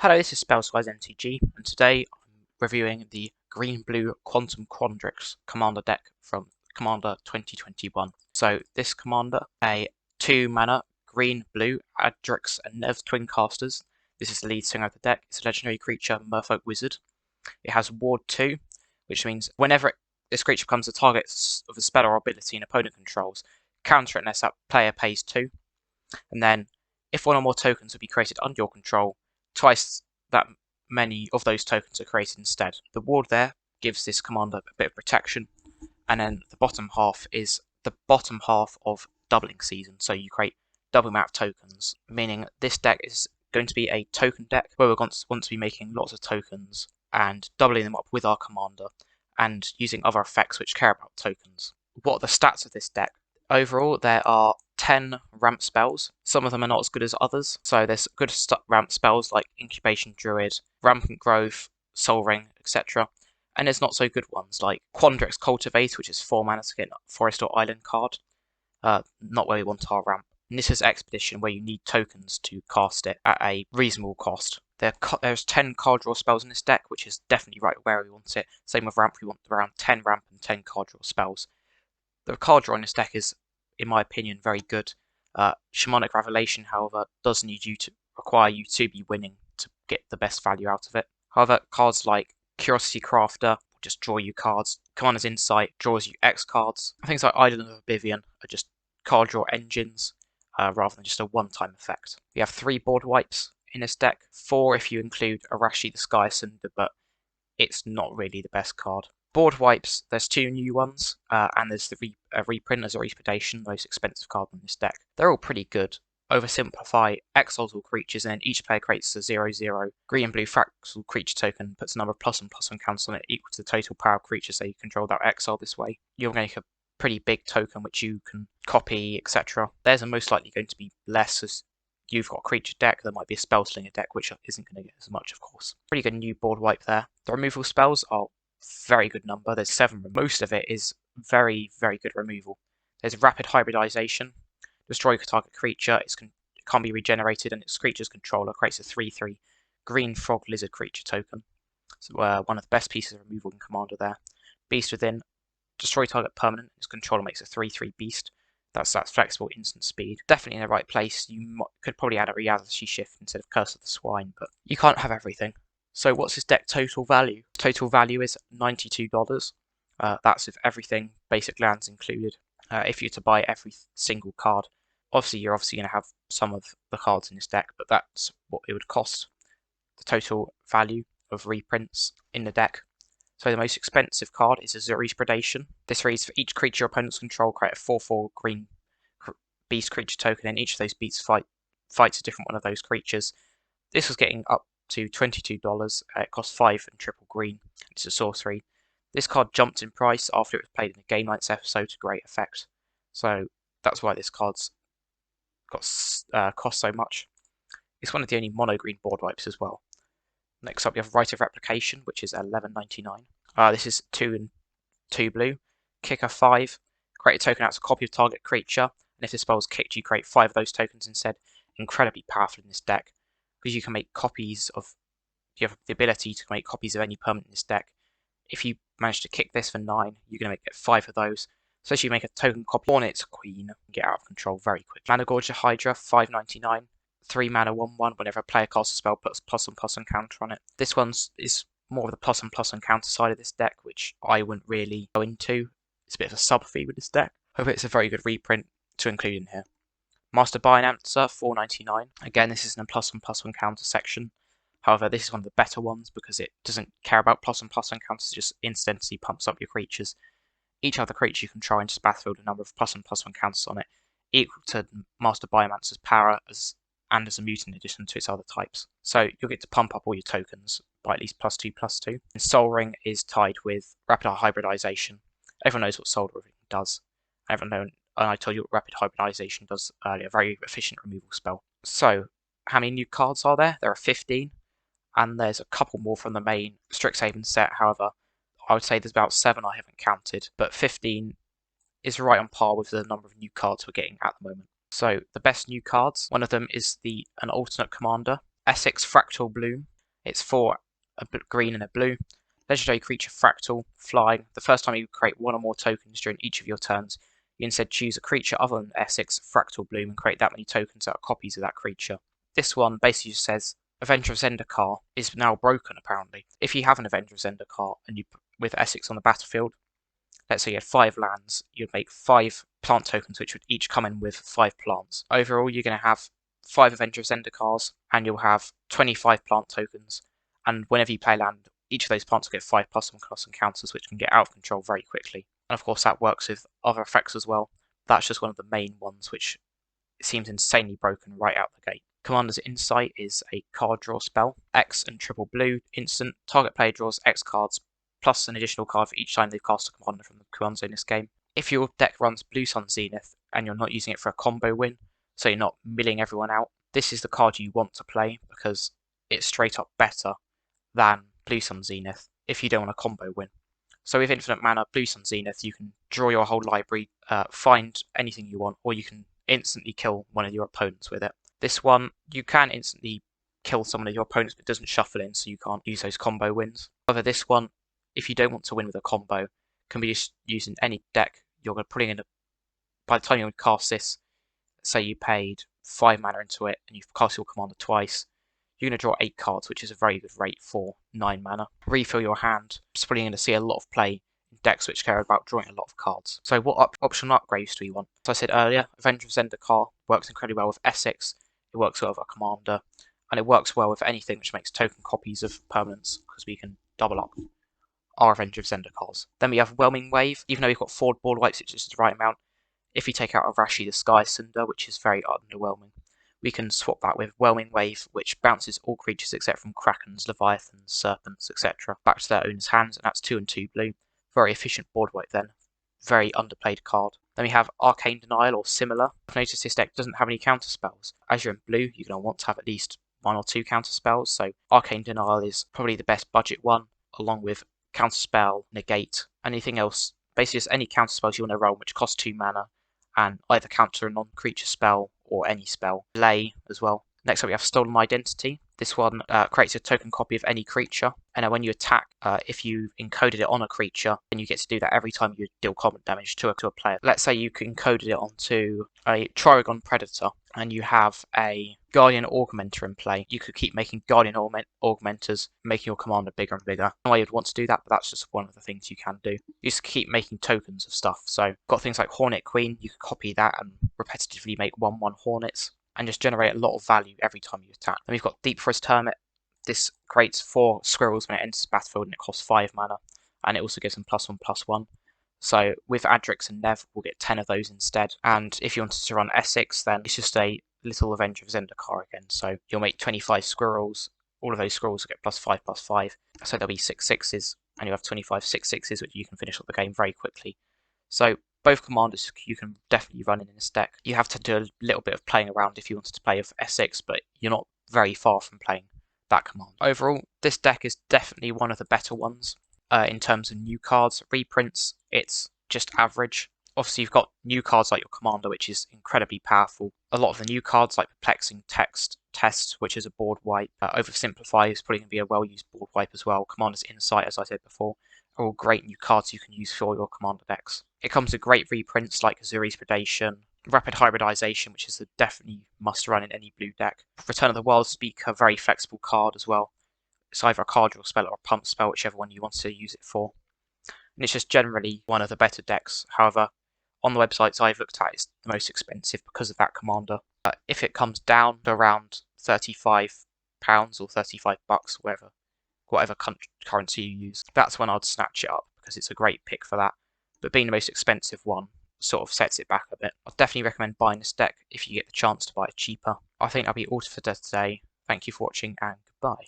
Hello, this is Spellsguys MTG, and today I'm reviewing the green-blue Quantum Quandrix commander deck from Commander 2021. So this commander, a 2-mana green-blue Adrix and Nev twin casters. This is the lead singer of the deck. It's a legendary creature, Merfolk Wizard. It has Ward 2, which means whenever this creature becomes a target of a spell or ability an opponent controls, counter it unless that player pays 2. And then, if one or more tokens will be created under your control, twice that many of those tokens are created instead. The ward there gives this commander a bit of protection, and then the bottom half is the bottom half of doubling season, so you create double amount of tokens, meaning this deck is going to be a token deck where we're going to want to be making lots of tokens and doubling them up with our commander and using other effects which care about tokens. What are the stats of this deck? Overall, there are 10 ramp spells. Some of them are not as good as others. So there's good ramp spells like Incubation Druid, Rampant Growth, Soul Ring, etc. And there's not so good ones like Quandrix Cultivate, which is 4 mana to get a Forest or Island card. Not where we want our ramp. And this is Expedition, where you need tokens to cast it at a reasonable cost. There's 10 card draw spells in this deck, which is definitely right where we want it. Same with ramp, we want around 10 ramp and 10 card draw spells. The card draw in this deck is, in my opinion, very good. Shamanic Revelation, however, does require you to be winning to get the best value out of it. However, cards like Curiosity Crafter will just draw you cards. Commander's Insight draws you X cards. Things like Island of Oblivion are just card draw engines rather than just a one-time effect. We have 3 board wipes in this deck. 4 if you include Arashi the Sky Cinder, but it's not really the best card. Board wipes, there's 2 new ones, and there's the reprint, Azure Predation, the most expensive card in this deck. They're all pretty good. Oversimplify, exiles all creatures, and then each player creates a 0/0 green and blue fractal creature token, puts a number of +1/+1 counters on it equal to the total power of creatures they control that exile this way. You'll make a pretty big token which you can copy, etc. Theirs are most likely going to be less as you've got a creature deck. There might be a spellslinger deck which isn't going to get as much, of course. Pretty good new board wipe there. The removal spells are very good number. There's 7. Most of it is very, very good removal. There's Rapid Hybridization. Destroy a target creature. It can't be regenerated, and its creature's controller creates a 3/3 green frog lizard creature token. So one of the best pieces of removal in Commander there. Beast Within. Destroy target permanent. Its controller makes a 3/3 beast. That's flexible instant speed. Definitely in the right place. You could probably add a reality shift instead of Curse of the Swine, but you can't have everything. So what's this deck total value? Total value is $92. That's with everything, basic lands included. If you're to buy every single card, you're going to have some of the cards in this deck, but that's what it would cost. The total value of reprints in the deck. So the most expensive card is Azure Predation. This reads, for each creature your opponents control, create a 4/4 green beast creature token, and each of those beasts fights a different one of those creatures. This was getting up to $22. It costs 5 and triple green. It's a sorcery. This card jumped in price after it was played in a Game Nights episode to great effect. So that's why this card's cost so much. It's one of the only mono green board wipes as well. Next up, you have Rite of Replication, which is $11.99. This is 2 and 2 blue. Kicker 5. Create a token out as a copy of target creature, and if the spell is kicked, you create 5 of those tokens instead. Incredibly powerful in this deck, because you can make copies of. You have the ability to make copies of any permanent in this deck. If you manage to kick this for 9, you're going to get 5 of those. So you make a token copy on its queen and get out of control very quick. Managorger Hydra, $5.99. 3 mana 1/1. Whenever a player casts a spell, puts +1/+1 counter on it. This one is more of the +1/+1 counter side of this deck, which I wouldn't really go into. It's a bit of a sub-fee with this deck. Hope it's a very good reprint to include in here. Master Biomancer, $4.99. Again, this is in a +1/+1 counter section. However, this is one of the better ones because it doesn't care about +1/+1 counters, it just instantly pumps up your creatures. Each other creature you control enters the battlefield a number of +1/+1 counters on it, equal to Master Biomancer's power and as a mutant addition to its other types. So you'll get to pump up all your tokens by at least +2/+2. And Soul Ring is tied with Rapid Hybridization. Everyone knows what Soul Ring does. I told you what Rapid Hybridization does earlier, a very efficient removal spell. So, how many new cards are there? There are 15, and there's a couple more from the main Strixhaven set. However, I would say there's about 7 I haven't counted, but 15 is right on par with the number of new cards we're getting at the moment. So the best new cards, one of them is an alternate commander, Essex Fractal Bloom. It's for a green and a blue. Legendary creature Fractal, flying. The first time you create one or more tokens during each of your turns, you instead choose a creature other than Essex, Fractal Bloom, and create that many tokens that are copies of that creature. This one basically just says Avenger of Zendikar is now broken, apparently. If you have an Avenger of Zendikar and you with Essex on the battlefield, let's say you had 5 lands, you'd make 5 plant tokens which would each come in with 5 plants. Overall, you're going to have 5 Avenger of Zendikars, and you'll have 25 plant tokens, and whenever you play land, each of those plants will get 5+1 and counters, which can get out of control very quickly. And of course that works with other effects as well. That's just one of the main ones, which seems insanely broken right out the gate. Commander's Insight is a card draw spell. X and triple blue, instant. Target player draws X cards, plus an additional card for each time they've cast a commander from the command zone in this game. If your deck runs Blue Sun Zenith, and you're not using it for a combo win, so you're not milling everyone out, this is the card you want to play, because it's straight up better than Blue Sun Zenith if you don't want a combo win. So with Infinite Mana, Blue Sun Zenith, you can draw your whole library, find anything you want, or you can instantly kill one of your opponents with it. This one, you can instantly kill someone of your opponents, but it doesn't shuffle in, so you can't use those combo wins. However, this one, if you don't want to win with a combo, can be just used in any deck. You're going to put in by the time you cast this, say you paid 5 mana into it, and you've cast your commander twice, you're going to draw 8 cards, which is a very good rate for 9 mana. Refill your hand. Probably going to see a lot of play in decks which care about drawing a lot of cards. So what optional upgrades do we want? As I said earlier, Avenger of Zendikar works incredibly well with Essex, it works well with a commander, and it works well with anything which makes token copies of permanents, because we can double up our Avenger of Zendikars. Then we have Whelming Wave. Even though we've got 4 board wipes, it's just the right amount. If we take out Arashi the Sky Cinder, which is very underwhelming, we can swap that with Whelming Wave, which bounces all creatures except from Krakens, Leviathans, Serpents, etc. back to their owner's hands, and that's 2 and 2 blue. Very efficient board wipe then. Very underplayed card. Then we have Arcane Denial or similar. I've noticed this deck doesn't have any counter spells. As you're in blue, you're going to want to have at least 1 or 2 counter spells, so Arcane Denial is probably the best budget one, along with counter spell, negate, anything else. Basically just any counter spells you want to roll which cost 2 mana, and either counter a non-creature spell or any spell. Delay as well. Next up we have Stolen Identity. This one creates a token copy of any creature, and when you attack, if you encoded it on a creature, then you get to do that every time you deal combat damage to a player. Let's say you encoded it onto a Trigon Predator, and you have a Guardian Augmenter in play. You could keep making Guardian Augmenters, making your commander bigger and bigger. I don't know why you'd want to do that, but that's just one of the things you can do. You just keep making tokens of stuff. So, got things like Hornet Queen, you could copy that and repetitively make 1/1 Hornets, and just generate a lot of value every time you attack. Then we've got Deep Forest Hermit. This creates 4 squirrels when it enters the battlefield, and it costs 5 mana, and it also gives them +1/+1. So with Adrix and Nev, we'll get 10 of those instead. And if you wanted to run Essex, then it's just a little Avenger of Zendikar again. So you'll make 25 squirrels. All of those squirrels will get +5/+5. So there'll be 6 6s, and you'll have 25 6 6s, which you can finish up the game very quickly. So both commanders you can definitely run in this deck. You have to do a little bit of playing around if you wanted to play with Essex, but you're not very far from playing that command. Overall, this deck is definitely one of the better ones in terms of new cards. Reprints, it's just average. Obviously, you've got new cards like your commander, which is incredibly powerful. A lot of the new cards like Perplexing Test, which is a board wipe. Oversimplify is probably going to be a well-used board wipe as well. Commander's Insight, as I said before, are all great new cards you can use for your commander decks. It comes with great reprints like Azure Predation, Rapid Hybridization, which is a definitely must run in any blue deck. Return of the Wild Speaker, very flexible card as well. It's either a card draw spell or a pump spell, whichever one you want to use it for. And it's just generally one of the better decks. However, on the websites I've looked at, it's the most expensive because of that commander. If it comes down to around £35 or $35, whatever currency you use, that's when I'd snatch it up, because it's a great pick for that. But being the most expensive one sort of sets it back a bit. I'd definitely recommend buying this deck if you get the chance to buy it cheaper. I think that'll be all for today. Thank you for watching, and goodbye.